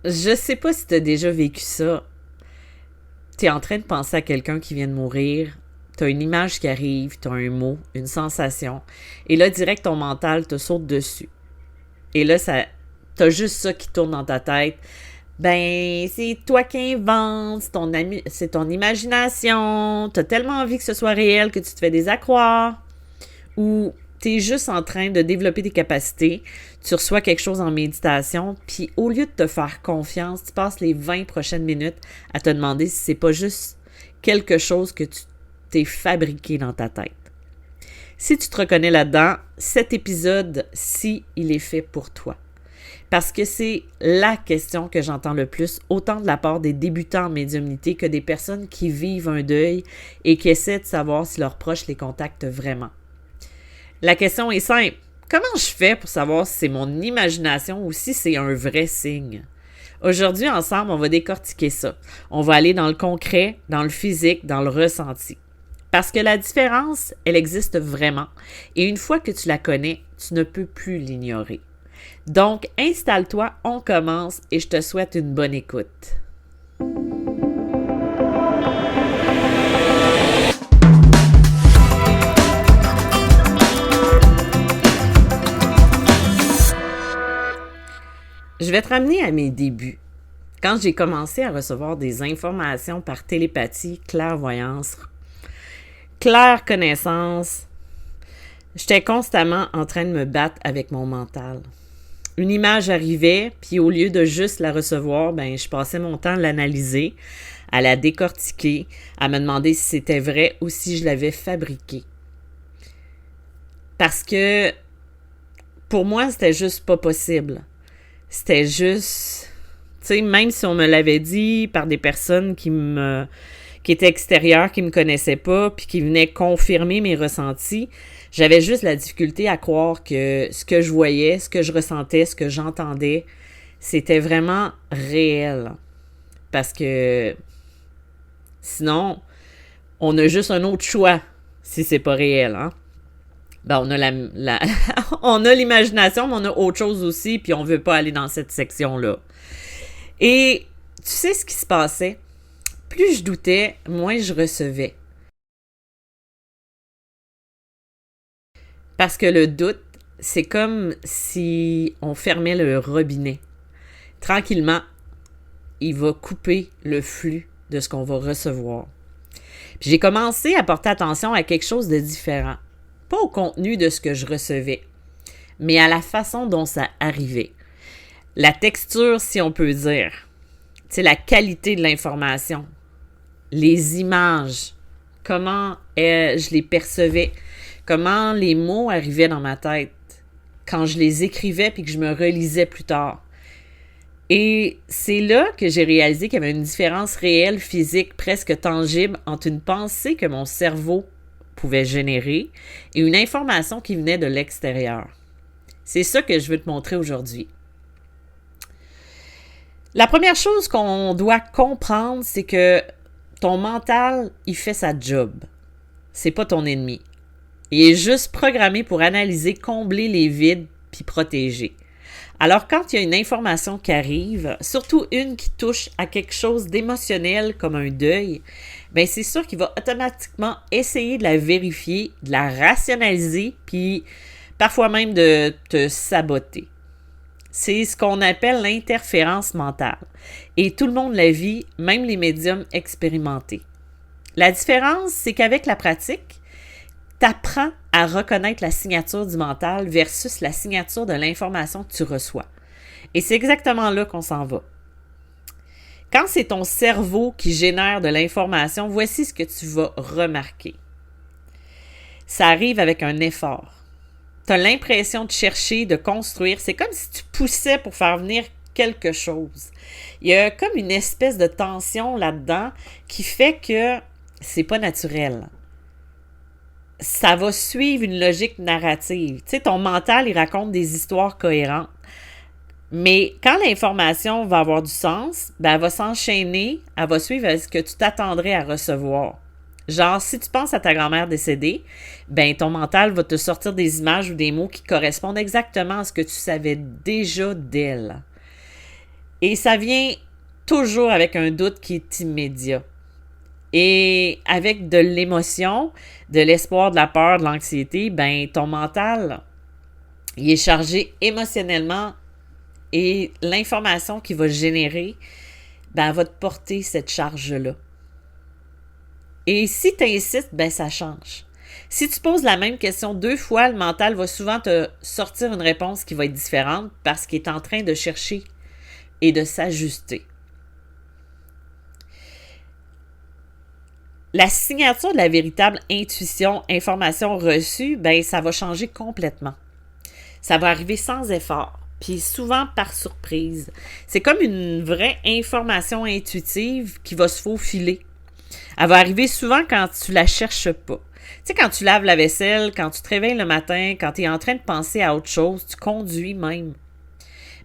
Je sais pas si tu as déjà vécu ça. Tu es en train de penser à quelqu'un qui vient de mourir. Tu as une image qui arrive, tu as un mot, une sensation. Et là, direct, ton mental te saute dessus. Et là, t'as juste ça qui tourne dans ta tête. Ben, c'est toi qui inventes, c'est ton imagination. T'as tellement envie que ce soit réel que tu te fais des accroires. Ou t'es juste en train de développer tes capacités, tu reçois quelque chose en méditation, puis au lieu de te faire confiance, tu passes les 20 prochaines minutes à te demander si c'est pas juste quelque chose que tu t'es fabriqué dans ta tête. Si tu te reconnais là-dedans, cet épisode-ci, il est fait pour toi. Parce que c'est la question que j'entends le plus, autant de la part des débutants en médiumnité que des personnes qui vivent un deuil et qui essaient de savoir si leurs proches les contactent vraiment. La question est simple. Comment je fais pour savoir si c'est mon imagination ou si c'est un vrai signe? Aujourd'hui, ensemble, on va décortiquer ça. On va aller dans le concret, dans le physique, dans le ressenti. Parce que la différence, elle existe vraiment. Et une fois que tu la connais, tu ne peux plus l'ignorer. Donc, installe-toi, on commence et je te souhaite une bonne écoute. Je vais te ramener à mes débuts. Quand j'ai commencé à recevoir des informations par télépathie, clairvoyance, claire connaissance, j'étais constamment en train de me battre avec mon mental. Une image arrivait, puis au lieu de juste la recevoir, je passais mon temps à l'analyser, à la décortiquer, à me demander si c'était vrai ou si je l'avais fabriqué. Parce que pour moi, c'était juste pas possible. C'était juste, tu sais, même si on me l'avait dit par des personnes qui étaient extérieures, qui me connaissaient pas, puis qui venaient confirmer mes ressentis, j'avais juste la difficulté à croire que ce que je voyais, ce que je ressentais, ce que j'entendais, c'était vraiment réel. Parce que sinon, on a juste un autre choix si c'est pas réel, hein? On a on a l'imagination, mais on a autre chose aussi, puis on veut pas aller dans cette section-là. Et tu sais ce qui se passait? Plus je doutais, moins je recevais. Parce que le doute, c'est comme si on fermait le robinet. Tranquillement, il va couper le flux de ce qu'on va recevoir. Puis j'ai commencé à porter attention à quelque chose de différent. Pas au contenu de ce que je recevais, mais à la façon dont ça arrivait. La texture, si on peut dire. Tu sais, la qualité de l'information. Les images. Comment je les percevais. Comment les mots arrivaient dans ma tête. Quand je les écrivais puis que je me relisais plus tard. Et c'est là que j'ai réalisé qu'il y avait une différence réelle, physique, presque tangible entre une pensée que mon cerveau pouvait générer et une information qui venait de l'extérieur. C'est ça que je veux te montrer aujourd'hui. La première chose qu'on doit comprendre, c'est que ton mental, il fait sa job. C'est pas ton ennemi. Il est juste programmé pour analyser, combler les vides puis protéger. Alors, quand il y a une information qui arrive, surtout une qui touche à quelque chose d'émotionnel comme un deuil, c'est sûr qu'il va automatiquement essayer de la vérifier, de la rationaliser, puis parfois même de te saboter. C'est ce qu'on appelle l'interférence mentale. Et tout le monde la vit, même les médiums expérimentés. La différence, c'est qu'avec la pratique, tu apprends à reconnaître la signature du mental versus la signature de l'information que tu reçois. Et c'est exactement là qu'on s'en va. Quand c'est ton cerveau qui génère de l'information, voici ce que tu vas remarquer. Ça arrive avec un effort. Tu as l'impression de chercher, de construire. C'est comme si tu poussais pour faire venir quelque chose. Il y a comme une espèce de tension là-dedans qui fait que c'est pas naturel. Ça va suivre une logique narrative. Tu sais, ton mental, il raconte des histoires cohérentes. Mais quand l'information va avoir du sens, elle va s'enchaîner, elle va suivre ce que tu t'attendrais à recevoir. Genre, si tu penses à ta grand-mère décédée, ton mental va te sortir des images ou des mots qui correspondent exactement à ce que tu savais déjà d'elle. Et ça vient toujours avec un doute qui est immédiat. Et avec de l'émotion, de l'espoir, de la peur, de l'anxiété, ben ton mental, il est chargé émotionnellement et l'information qu'il va générer, ben, elle va te porter cette charge-là. Et si tu insistes, ben ça change. Si tu poses la même question 2 fois, le mental va souvent te sortir une réponse qui va être différente parce qu'il est en train de chercher et de s'ajuster. La signature de la véritable intuition, information reçue, ben ça va changer complètement. Ça va arriver sans effort, puis souvent par surprise. C'est comme une vraie information intuitive qui va se faufiler. Elle va arriver souvent quand tu la cherches pas. Tu sais, quand tu laves la vaisselle, quand tu te réveilles le matin, quand tu es en train de penser à autre chose, tu conduis même.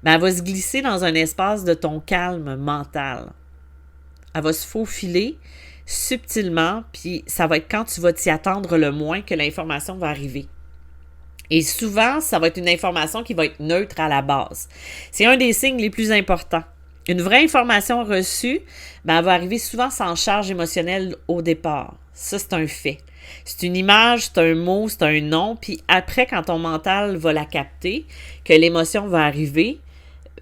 Ben, elle va se glisser dans un espace de ton calme mental. Elle va se faufiler subtilement, puis ça va être quand tu vas t'y attendre le moins que l'information va arriver. Et souvent, ça va être une information qui va être neutre à la base. C'est un des signes les plus importants. Une vraie information reçue, ben, elle va arriver souvent sans charge émotionnelle au départ. Ça, c'est un fait. C'est une image, c'est un mot, c'est un nom, puis après, quand ton mental va la capter, que l'émotion va arriver,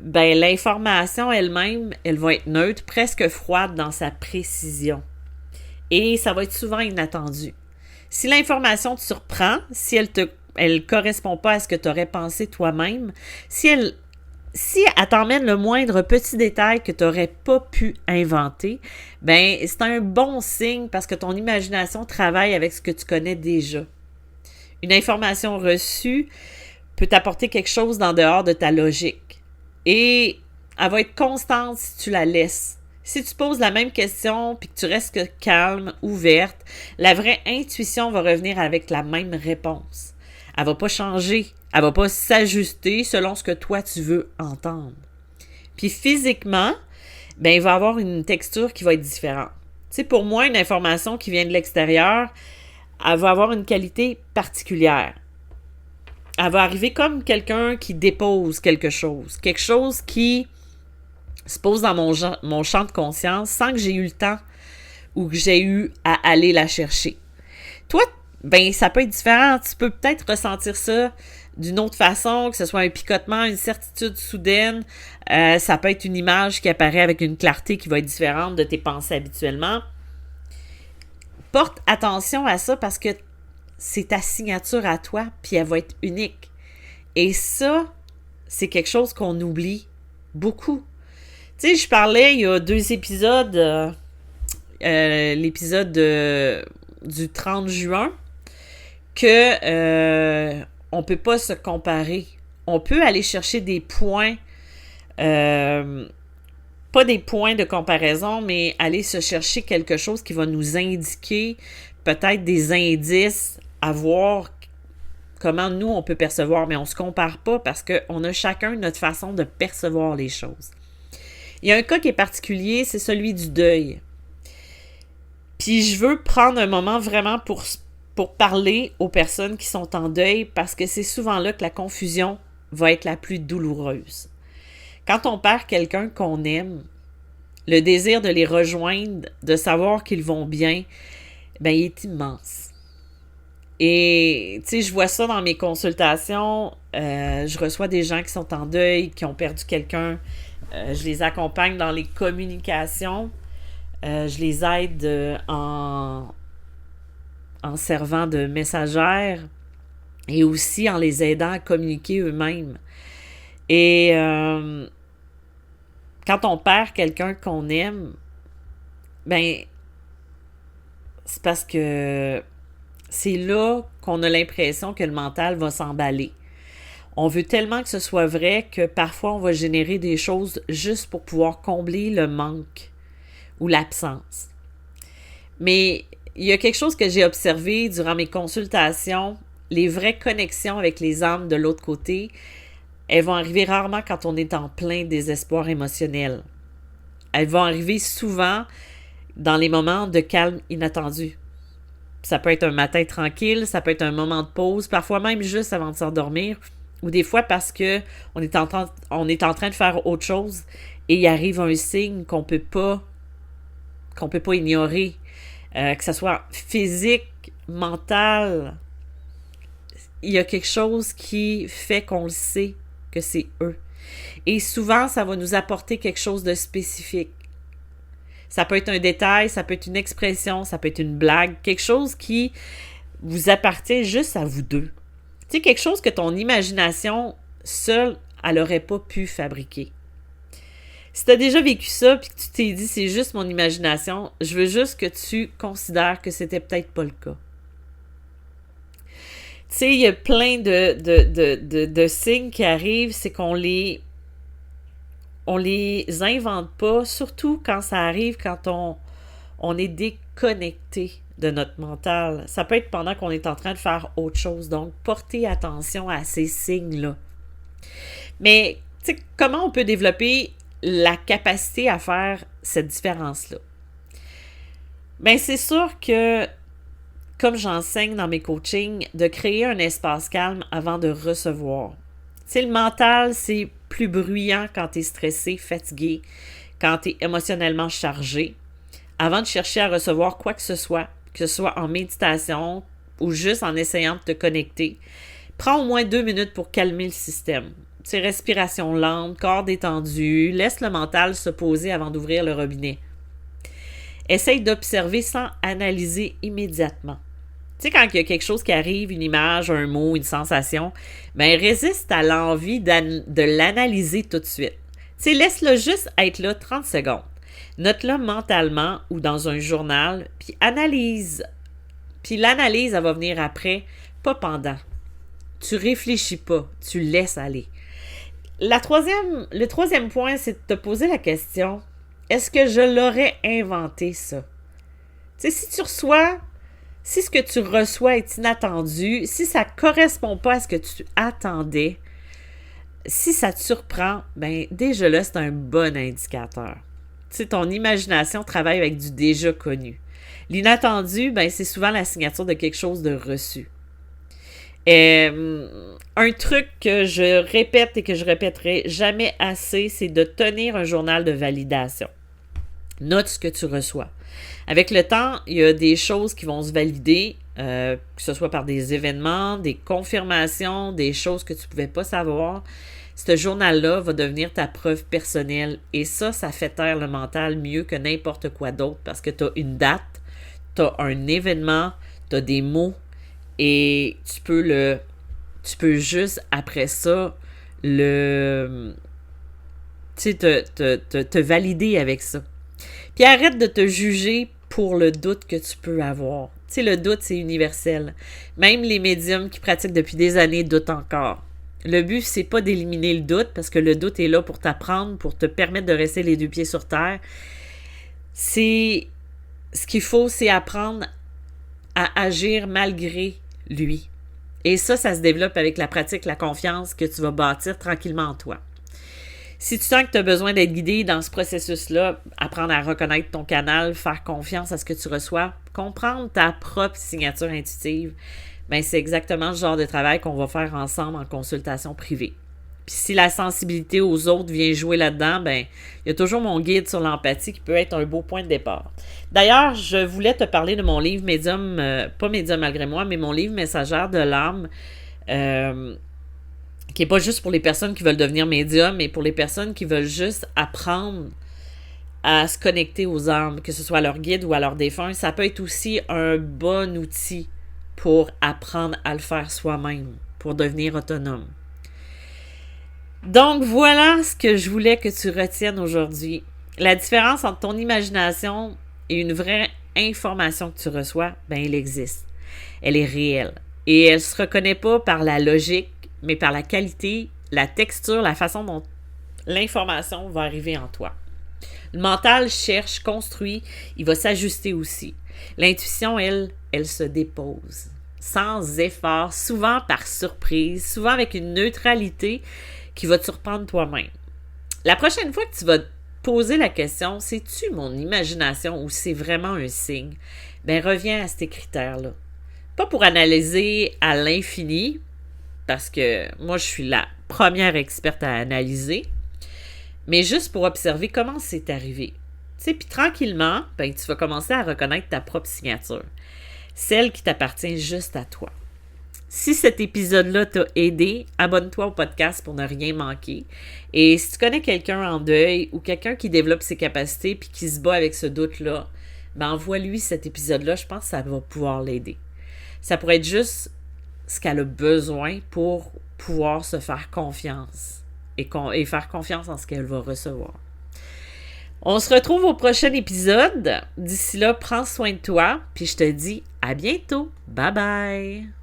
ben, l'information elle-même, elle va être neutre, presque froide dans sa précision. Et ça va être souvent inattendu. Si l'information te surprend, si elle correspond pas à ce que tu aurais pensé toi-même, si elle t'emmène le moindre petit détail que tu n'aurais pas pu inventer, ben c'est un bon signe parce que ton imagination travaille avec ce que tu connais déjà. Une information reçue peut t'apporter quelque chose d'en dehors de ta logique. Et elle va être constante si tu la laisses. Si tu poses la même question puis que tu restes calme, ouverte, la vraie intuition va revenir avec la même réponse. Elle va pas changer. Elle va pas s'ajuster selon ce que toi tu veux entendre. Puis physiquement, ben il va avoir une texture qui va être différente. Tu sais, pour moi, une information qui vient de l'extérieur, elle va avoir une qualité particulière. Elle va arriver comme quelqu'un qui dépose quelque chose qui se pose dans mon champ de conscience sans que j'ai eu le temps ou que j'ai eu à aller la chercher. Toi, ben ça peut être différent. Tu peux peut-être ressentir ça d'une autre façon, que ce soit un picotement, une certitude soudaine. Ça peut être une image qui apparaît avec une clarté qui va être différente de tes pensées habituellement. Porte attention à ça parce que c'est ta signature à toi, puis elle va être unique. Et ça, c'est quelque chose qu'on oublie beaucoup. Tu sais, je parlais il y a 2 épisodes, l'épisode du 30 juin, que on peut pas se comparer. On peut aller chercher des points, pas des points de comparaison, mais aller se chercher quelque chose qui va nous indiquer peut-être des indices à voir comment nous, on peut percevoir, mais on se compare pas parce qu'on a chacun notre façon de percevoir les choses. Il y a un cas qui est particulier, c'est celui du deuil. Puis je veux prendre un moment vraiment pour parler aux personnes qui sont en deuil parce que c'est souvent là que la confusion va être la plus douloureuse. Quand on perd quelqu'un qu'on aime, le désir de les rejoindre, de savoir qu'ils vont bien, ben il est immense. Et, tu sais, je vois ça dans mes consultations. Je reçois des gens qui sont en deuil, qui ont perdu quelqu'un. Je les accompagne dans les communications. Je les aide en servant de messagère et aussi en les aidant à communiquer eux-mêmes. Et quand on perd quelqu'un qu'on aime, ben, c'est parce que c'est là qu'on a l'impression que le mental va s'emballer. On veut tellement que ce soit vrai que parfois on va générer des choses juste pour pouvoir combler le manque ou l'absence. Mais il y a quelque chose que j'ai observé durant mes consultations, les vraies connexions avec les âmes de l'autre côté, elles vont arriver rarement quand on est en plein désespoir émotionnel. Elles vont arriver souvent dans les moments de calme inattendu. Ça peut être un matin tranquille, ça peut être un moment de pause, parfois même juste avant de s'endormir, ou des fois parce que on est en train de faire autre chose et il arrive un signe qu'on peut pas ignorer, que ce soit physique, mental, il y a quelque chose qui fait qu'on le sait que c'est eux. Et souvent, ça va nous apporter quelque chose de spécifique. Ça peut être un détail, ça peut être une expression, ça peut être une blague, quelque chose qui vous appartient juste à vous deux. Tu sais, quelque chose que ton imagination seule, elle n'aurait pas pu fabriquer. Si tu as déjà vécu ça puis que tu t'es dit c'est juste mon imagination, je veux juste que tu considères que c'était peut-être pas le cas. Tu sais, il y a plein de signes qui arrivent, c'est qu'on les invente pas, surtout quand ça arrive quand on est déconnecté de notre mental. Ça peut être pendant qu'on est en train de faire autre chose. Donc, portez attention à ces signes-là. Mais, tu sais, comment on peut développer la capacité à faire cette différence-là? Bien, c'est sûr que, comme j'enseigne dans mes coachings, de créer un espace calme avant de recevoir. Tu sais, le mental, c'est plus bruyant quand tu es stressé, fatigué, quand tu es émotionnellement chargé. Avant de chercher à recevoir quoi que ce soit en méditation ou juste en essayant de te connecter, prends au moins 2 minutes pour calmer le système. Tu sais, respiration lente, corps détendu, laisse le mental se poser avant d'ouvrir le robinet. Essaye d'observer sans analyser immédiatement. Tu sais, quand il y a quelque chose qui arrive, une image, un mot, une sensation, ben résiste à l'envie de l'analyser tout de suite. Tu sais, laisse-le juste être là 30 secondes. Note-le mentalement ou dans un journal, puis analyse. Puis l'analyse, elle va venir après, pas pendant. Tu réfléchis pas, tu laisses aller. Le troisième point, c'est de te poser la question, est-ce que je l'aurais inventé, ça? Tu sais, si ce que tu reçois est inattendu, si ça ne correspond pas à ce que tu attendais, si ça te surprend, ben déjà là, c'est un bon indicateur. Tu sais, ton imagination travaille avec du déjà connu. L'inattendu, ben c'est souvent la signature de quelque chose de reçu. Un truc que je répète et que je répéterai jamais assez, c'est de tenir un journal de validation. Note ce que tu reçois. Avec le temps, il y a des choses qui vont se valider, que ce soit par des événements, des confirmations, des choses que tu ne pouvais pas savoir. Ce journal-là va devenir ta preuve personnelle. Et ça fait taire le mental mieux que n'importe quoi d'autre parce que tu as une date, tu as un événement, tu as des mots et tu peux juste après ça te valider avec ça. Puis arrête de te juger pour le doute que tu peux avoir. Tu sais, le doute, c'est universel. Même les médiums qui pratiquent depuis des années doutent encore. Le but, c'est pas d'éliminer le doute, parce que le doute est là pour t'apprendre, pour te permettre de rester les 2 pieds sur terre. Ce qu'il faut, c'est apprendre à agir malgré lui. Et ça se développe avec la pratique, la confiance que tu vas bâtir tranquillement en toi. Si tu sens que tu as besoin d'être guidé dans ce processus-là, apprendre à reconnaître ton canal, faire confiance à ce que tu reçois, comprendre ta propre signature intuitive, ben c'est exactement ce genre de travail qu'on va faire ensemble en consultation privée. Puis si la sensibilité aux autres vient jouer là-dedans, ben il y a toujours mon guide sur l'empathie qui peut être un beau point de départ. D'ailleurs, je voulais te parler de mon livre Médium, pas Médium malgré moi, mais mon livre Messagère de l'âme, qui n'est pas juste pour les personnes qui veulent devenir médium, mais pour les personnes qui veulent juste apprendre à se connecter aux âmes, que ce soit à leur guide ou à leur défunt. Ça peut être aussi un bon outil pour apprendre à le faire soi-même, pour devenir autonome. Donc, voilà ce que je voulais que tu retiennes aujourd'hui. La différence entre ton imagination et une vraie information que tu reçois, ben elle existe. Elle est réelle. Et elle ne se reconnaît pas par la logique, mais par la qualité, la texture, la façon dont l'information va arriver en toi. Le mental cherche, construit, il va s'ajuster aussi. L'intuition, elle se dépose, sans effort, souvent par surprise, souvent avec une neutralité qui va te surprendre toi-même. La prochaine fois que tu vas te poser la question, c'est-tu mon imagination ou c'est vraiment un signe? Ben reviens à ces critères-là. Pas pour analyser à l'infini, parce que moi je suis la première experte à analyser, mais juste pour observer comment c'est arrivé. Tu sais, puis tranquillement, ben, tu vas commencer à reconnaître ta propre signature, celle qui t'appartient juste à toi. Si cet épisode-là t'a aidé, abonne-toi au podcast pour ne rien manquer. Et si tu connais quelqu'un en deuil ou quelqu'un qui développe ses capacités puis qui se bat avec ce doute-là, ben envoie-lui cet épisode-là, je pense que ça va pouvoir l'aider. Ça pourrait être juste ce qu'elle a besoin pour pouvoir se faire confiance et faire confiance en ce qu'elle va recevoir. On se retrouve au prochain épisode. D'ici là, prends soin de toi, puis je te dis à bientôt. Bye bye!